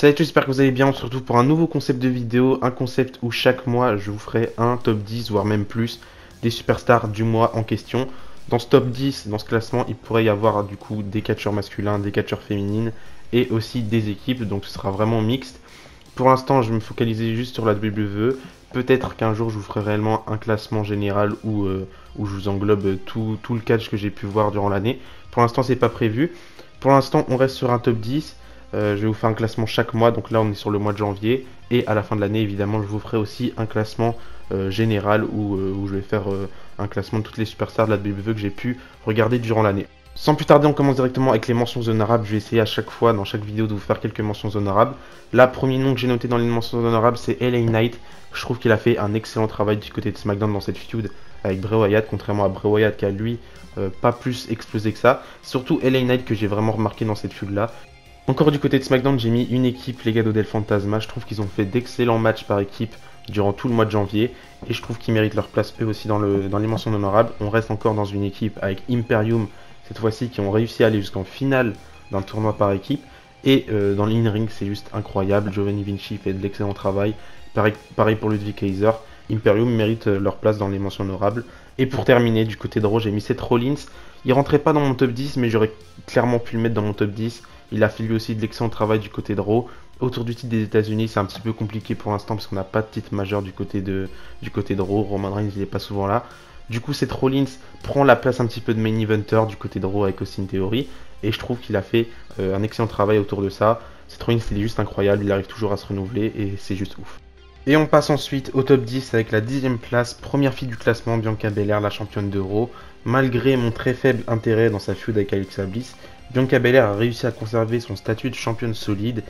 Salut à tous, j'espère que vous allez bien. On se retrouve pour un nouveau concept de vidéo, un concept où chaque mois je vous ferai un top 10, voire même plus, des superstars du mois en question. Dans ce top 10, dans ce classement, il pourrait y avoir du coup des catcheurs masculins, des catcheurs féminines et aussi des équipes, donc ce sera vraiment mixte. Pour l'instant, je vais me focaliser juste sur la WWE. Peut-être qu'un jour je vous ferai réellement un classement général où je vous englobe tout le catch que j'ai pu voir durant l'année. Pour l'instant, c'est pas prévu. Pour l'instant, on reste sur un top 10. Je vais vous faire un classement chaque mois, donc là on est sur le mois de janvier. Et à la fin de l'année, évidemment, je vous ferai aussi un classement général où je vais faire un classement de toutes les superstars de la WWE que j'ai pu regarder durant l'année. Sans plus tarder, on commence directement avec les mentions honorables. Je vais essayer à chaque fois, dans chaque vidéo, de vous faire quelques mentions honorables. Là, premier nom que j'ai noté dans les mentions honorables, c'est LA Knight. Je trouve qu'il a fait un excellent travail du côté de SmackDown dans cette feud avec Bray Wyatt, contrairement à Bray Wyatt qui a lui pas plus explosé que ça. Surtout LA Knight que j'ai vraiment remarqué dans cette feud là. Encore du côté de SmackDown, j'ai mis une équipe Legado del Fantasma. Je trouve qu'ils ont fait d'excellents matchs par équipe durant tout le mois de janvier. Et je trouve qu'ils méritent leur place eux aussi dans les mentions honorables. On reste encore dans une équipe avec Imperium, cette fois-ci, qui ont réussi à aller jusqu'en finale d'un tournoi par équipe. Et dans l'in-ring, c'est juste incroyable. Giovanni Vinci fait de l'excellent travail. Pareil pour Ludwig Kaiser. Imperium mérite leur place dans les mentions honorables. Et pour terminer, du côté de Raw, j'ai mis Seth Rollins. Il rentrait pas dans mon top 10, mais j'aurais clairement pu le mettre dans mon top 10. Il a fait lui aussi de l'excellent travail du côté de Raw. Autour du titre des États-Unis, c'est un petit peu compliqué pour l'instant parce qu'on n'a pas de titre majeur du côté de Raw. Roman Reigns, il n'est pas souvent là. Du coup, Seth Rollins prend la place un petit peu de main eventer du côté de Raw avec Austin Theory. Et je trouve qu'il a fait un excellent travail autour de ça. Seth Rollins, il est juste incroyable. Il arrive toujours à se renouveler et c'est juste ouf. Et on passe ensuite au top 10 avec la 10ème place, première fille du classement, Bianca Belair, la championne de Raw. Malgré mon très faible intérêt dans sa feud avec Alexa Bliss, Bianca Belair a réussi à conserver son statut de championne solide.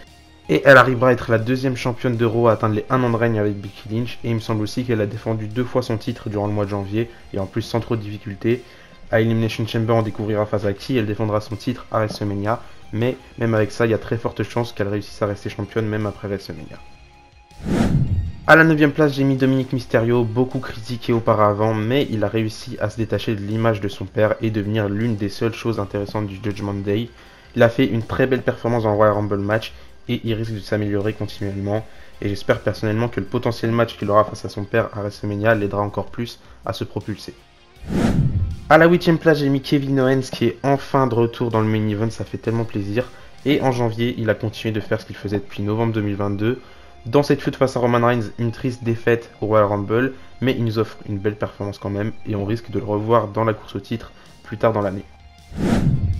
Et elle arrivera à être la deuxième championne de Raw à atteindre les 1 an de règne avec Becky Lynch. Et il me semble aussi qu'elle a défendu 2 fois son titre durant le mois de janvier, et en plus sans trop de difficultés. À Elimination Chamber, on découvrira face à qui elle défendra son titre à WrestleMania. Mais même avec ça, il y a très forte chance qu'elle réussisse à rester championne même après WrestleMania. A la 9ème place, j'ai mis Dominic Mysterio, beaucoup critiqué auparavant, mais il a réussi à se détacher de l'image de son père et devenir l'une des seules choses intéressantes du Judgment Day. Il a fait une très belle performance dans le Royal Rumble match et il risque de s'améliorer continuellement. Et j'espère personnellement que le potentiel match qu'il aura face à son père à WrestleMania l'aidera encore plus à se propulser. A la 8ème place, j'ai mis Kevin Owens qui est enfin de retour dans le main event, ça fait tellement plaisir. Et en janvier, il a continué de faire ce qu'il faisait depuis novembre 2022. Dans cette feud face à Roman Reigns, une triste défaite au Royal Rumble, mais il nous offre une belle performance quand même, et on risque de le revoir dans la course au titre plus tard dans l'année.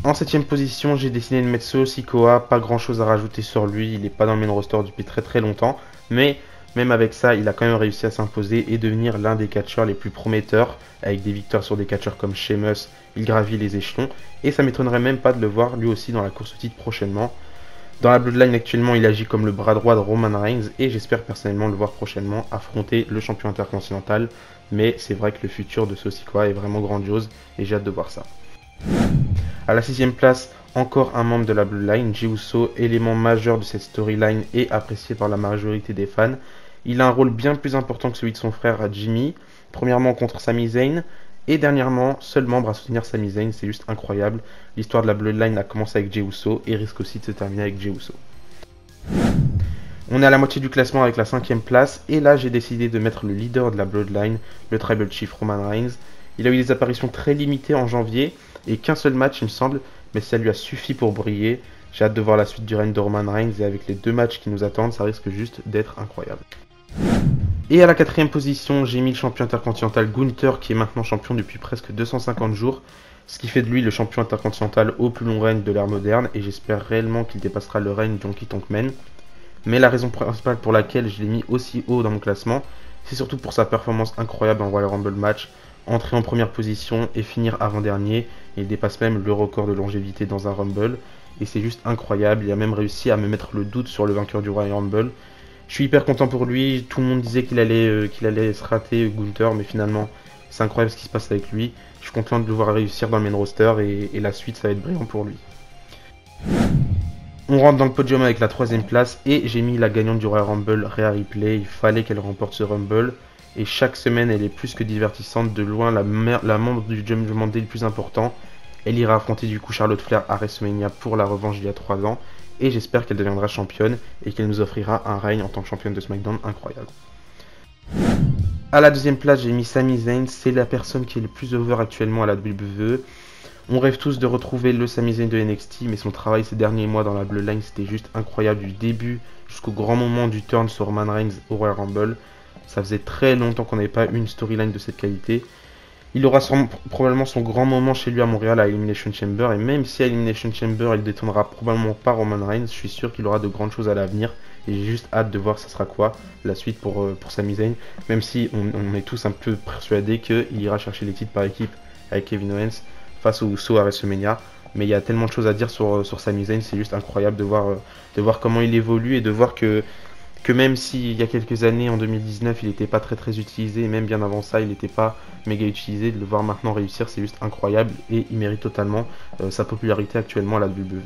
En 7ème position, j'ai décidé de mettre Solo Sikoa, pas grand chose à rajouter sur lui, il n'est pas dans le main roster depuis très longtemps, mais même avec ça, il a quand même réussi à s'imposer et devenir l'un des catcheurs les plus prometteurs, avec des victoires sur des catcheurs comme Sheamus, il gravit les échelons, et ça m'étonnerait même pas de le voir lui aussi dans la course au titre prochainement. Dans la Bloodline actuellement, il agit comme le bras droit de Roman Reigns et j'espère personnellement le voir prochainement affronter le champion intercontinental. Mais c'est vrai que le futur de Solo Sikoa est vraiment grandiose et j'ai hâte de voir ça. A la 6ème place, encore un membre de la Bloodline, Jey Uso, élément majeur de cette storyline et apprécié par la majorité des fans. Il a un rôle bien plus important que celui de son frère Jimmy, premièrement contre Sami Zayn. Et dernièrement, seul membre à soutenir Sami Zayn, c'est juste incroyable. L'histoire de la Bloodline a commencé avec Jey Uso et risque aussi de se terminer avec Jey Uso. On est à la moitié du classement avec la 5ème place et là j'ai décidé de mettre le leader de la Bloodline, le Tribal Chief Roman Reigns. Il a eu des apparitions très limitées en janvier et qu'un seul match il me semble, mais ça lui a suffi pour briller. J'ai hâte de voir la suite du règne de Roman Reigns et avec les 2 matchs qui nous attendent, ça risque juste d'être incroyable. Et à la 4ème position, j'ai mis le champion intercontinental Gunther qui est maintenant champion depuis presque 250 jours, ce qui fait de lui le champion intercontinental au plus long règne de l'ère moderne et j'espère réellement qu'il dépassera le règne d'Honky Tonk Man. Mais la raison principale pour laquelle je l'ai mis aussi haut dans mon classement, c'est surtout pour sa performance incroyable en Royal Rumble match, entrer en première position et finir avant-dernier, et il dépasse même le record de longévité dans un Rumble, et c'est juste incroyable, il a même réussi à me mettre le doute sur le vainqueur du Royal Rumble. Je suis hyper content pour lui, tout le monde disait qu'il allait se rater Gunther, mais finalement c'est incroyable ce qui se passe avec lui. Je suis content de le voir réussir dans le main roster et la suite ça va être brillant pour lui. On rentre dans le podium avec la 3ème place et j'ai mis la gagnante du Royal Rumble, Rhea Ripley, il fallait qu'elle remporte ce Rumble. Et chaque semaine elle est plus que divertissante, de loin la membre du Judgment Day le plus important. Elle ira affronter du coup Charlotte Flair à WrestleMania pour la revanche d'il y a 3 ans. et j'espère qu'elle deviendra championne et qu'elle nous offrira un règne en tant que championne de SmackDown incroyable. À la deuxième place, j'ai mis Sami Zayn, c'est la personne qui est le plus over actuellement à la WWE. On rêve tous de retrouver le Sami Zayn de NXT, mais son travail ces derniers mois dans la Bloodline, c'était juste incroyable du début jusqu'au grand moment du turn sur Roman Reigns au Royal Rumble. Ça faisait très longtemps qu'on n'avait pas eu une storyline de cette qualité. Il aura probablement son grand moment chez lui à Montréal à Elimination Chamber, et même si à Elimination Chamber il détournera probablement pas Roman Reigns, je suis sûr qu'il aura de grandes choses à l'avenir, et j'ai juste hâte de voir ça sera quoi la suite pour Sami Zayn, même si on est tous un peu persuadés qu'il ira chercher les titres par équipe avec Kevin Owens face aux Usos à WrestleMania. Mais il y a tellement de choses à dire sur Sami Zayn, c'est juste incroyable de voir comment il évolue et de voir que même s'il y a quelques années, en 2019, il n'était pas très utilisé, et même bien avant ça, il n'était pas méga utilisé, de le voir maintenant réussir, c'est juste incroyable, et il mérite totalement sa popularité actuellement à la WWE.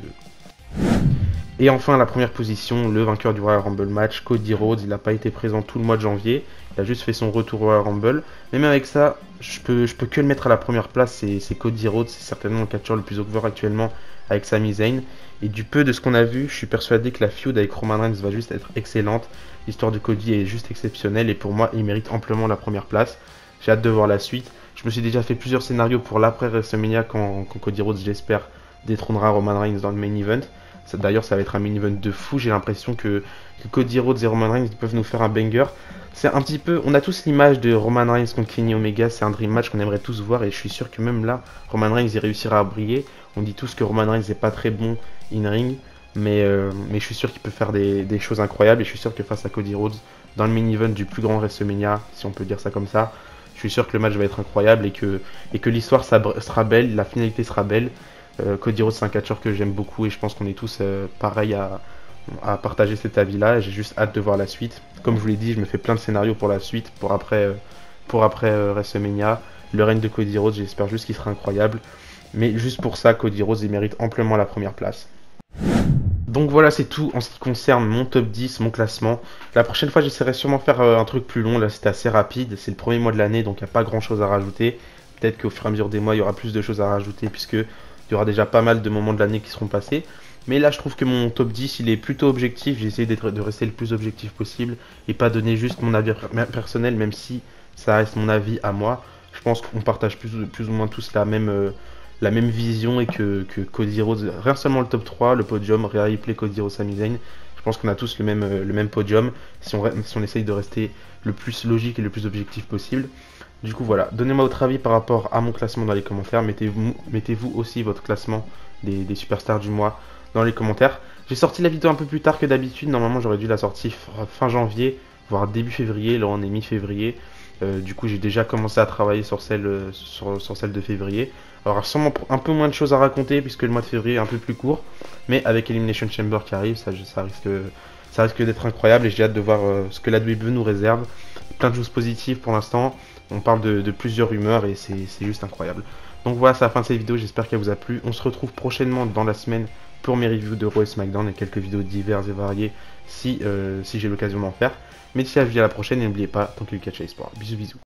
Et enfin, à la première position, le vainqueur du Royal Rumble match, Cody Rhodes. Il n'a pas été présent tout le mois de janvier, il a juste fait son retour au Royal Rumble, mais même avec ça, je peux que le mettre à la première place, c'est Cody Rhodes, c'est certainement le catcheur le plus over actuellement avec Sami Zayn. Et du peu de ce qu'on a vu, je suis persuadé que la feud avec Roman Reigns va juste être excellente. L'histoire de Cody est juste exceptionnelle et pour moi, il mérite amplement la première place. J'ai hâte de voir la suite. Je me suis déjà fait plusieurs scénarios pour l'après WrestleMania quand Cody Rhodes, j'espère, détrônera Roman Reigns dans le main event. D'ailleurs, ça va être un main event de fou. J'ai l'impression que Cody Rhodes et Roman Reigns peuvent nous faire un banger. C'est un petit peu, on a tous l'image de Roman Reigns contre Kenny Omega, c'est un dream match qu'on aimerait tous voir et je suis sûr que même là, Roman Reigns y réussira à briller. On dit tous que Roman Reigns n'est pas très bon in-ring, mais je suis sûr qu'il peut faire des choses incroyables et je suis sûr que face à Cody Rhodes, dans le main event du plus grand WrestleMania, si on peut dire ça comme ça, je suis sûr que le match va être incroyable et que l'histoire sera belle, la finalité sera belle. Cody Rhodes, c'est un catcheur que j'aime beaucoup et je pense qu'on est tous pareils à partager cet avis-là. J'ai juste hâte de voir la suite. Comme je vous l'ai dit, je me fais plein de scénarios pour la suite, pour après WrestleMania. Le règne de Cody Rhodes, j'espère juste qu'il sera incroyable. Mais juste pour ça, Cody Rhodes, il mérite amplement la première place. Donc voilà, c'est tout en ce qui concerne mon top 10, mon classement. La prochaine fois, j'essaierai sûrement de faire un truc plus long. Là, c'était assez rapide. C'est le premier mois de l'année, donc il n'y a pas grand-chose à rajouter. Peut-être qu'au fur et à mesure des mois, il y aura plus de choses à rajouter, puisque il y aura déjà pas mal de moments de l'année qui seront passés. Mais là, je trouve que mon top 10, il est plutôt objectif. J'ai essayé de rester le plus objectif possible et pas donner juste mon avis personnel, même si ça reste mon avis à moi. Je pense qu'on partage plus ou moins tous la même vision et que Cody Rhodes, rien seulement le top 3, le podium, Rhea Ripley, Cody Rhodes, Sami Zayn, je pense qu'on a tous le même podium si on essaye de rester le plus logique et le plus objectif possible. Du coup voilà, donnez-moi votre avis par rapport à mon classement dans les commentaires, mettez-vous aussi votre classement des superstars du mois dans les commentaires. J'ai sorti la vidéo un peu plus tard que d'habitude, normalement j'aurais dû la sortir fin janvier, voire début février, là on est mi-février. Du coup j'ai déjà commencé à travailler sur celle de février. Alors sûrement un peu moins de choses à raconter puisque le mois de février est un peu plus court, mais avec Elimination Chamber qui arrive, ça risque d'être incroyable et j'ai hâte de voir ce que la WWE nous réserve. Plein de choses positives pour l'instant, on parle de plusieurs rumeurs et c'est juste incroyable. Donc voilà, c'est la fin de cette vidéo, j'espère qu'elle vous a plu. On se retrouve prochainement dans la semaine pour mes reviews de Raw et SmackDown et quelques vidéos diverses et variées si j'ai l'occasion d'en faire. Mais d'ici là, je vous dis à la prochaine et n'oubliez pas, tant que le catch est sport. Bisous bisous.